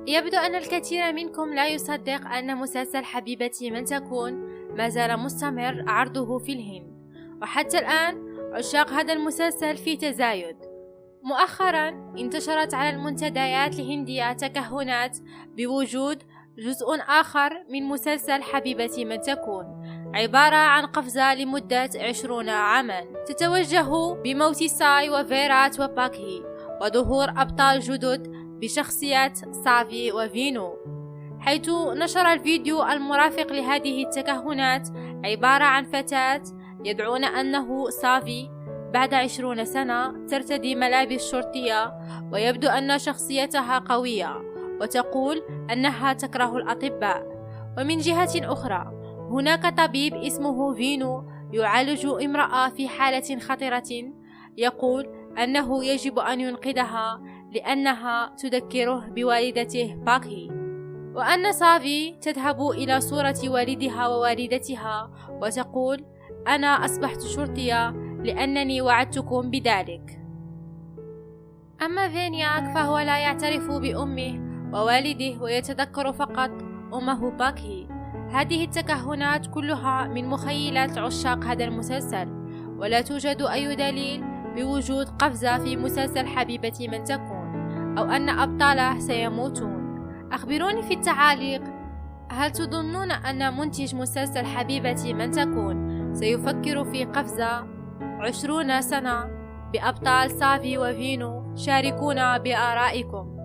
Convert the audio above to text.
يبدو أن الكثير منكم لا يصدق أن مسلسل حبيبتي من تكون ما زال مستمر عرضه في الهند، وحتى الآن عشاق هذا المسلسل في تزايد. مؤخرا انتشرت على المنتديات الهندية تكهنات بوجود جزء آخر من مسلسل حبيبتي من تكون، عبارة عن قفزة لمدة 20 عاما تتوجه بموت ساي وفيرات وباكي وظهور أبطال جدد بشخصيات سافي وفينو، حيث نشر الفيديو المرافق لهذه التكهنات عبارة عن فتاة يدعون أنه سافي بعد 20 سنة ترتدي ملابس شرطية، ويبدو أن شخصيتها قوية وتقول أنها تكره الأطباء. ومن جهة أخرى هناك طبيب اسمه فينو يعالج امرأة في حالة خطرة، يقول أنه يجب أن ينقذها لأنها تذكره بوالدته باكي، وأن سافي تذهب إلى صورة والدها ووالدتها وتقول أنا أصبحت شرطية لأنني وعدتكم بذلك. أما فينياك فهو لا يعترف بأمه ووالده ويتذكر فقط أمه باكي. هذه التكهنات كلها من مخيلات عشاق هذا المسلسل، ولا توجد أي دليل بوجود قفزة في مسلسل حبيبتي من تكون أو أن أبطاله سيموتون. أخبروني في التعاليق، هل تظنون أن منتج مسلسل حبيبتي من تكون سيفكر في قفزة 20 سنة بأبطال سافي وفينو؟ شاركونا بآرائكم.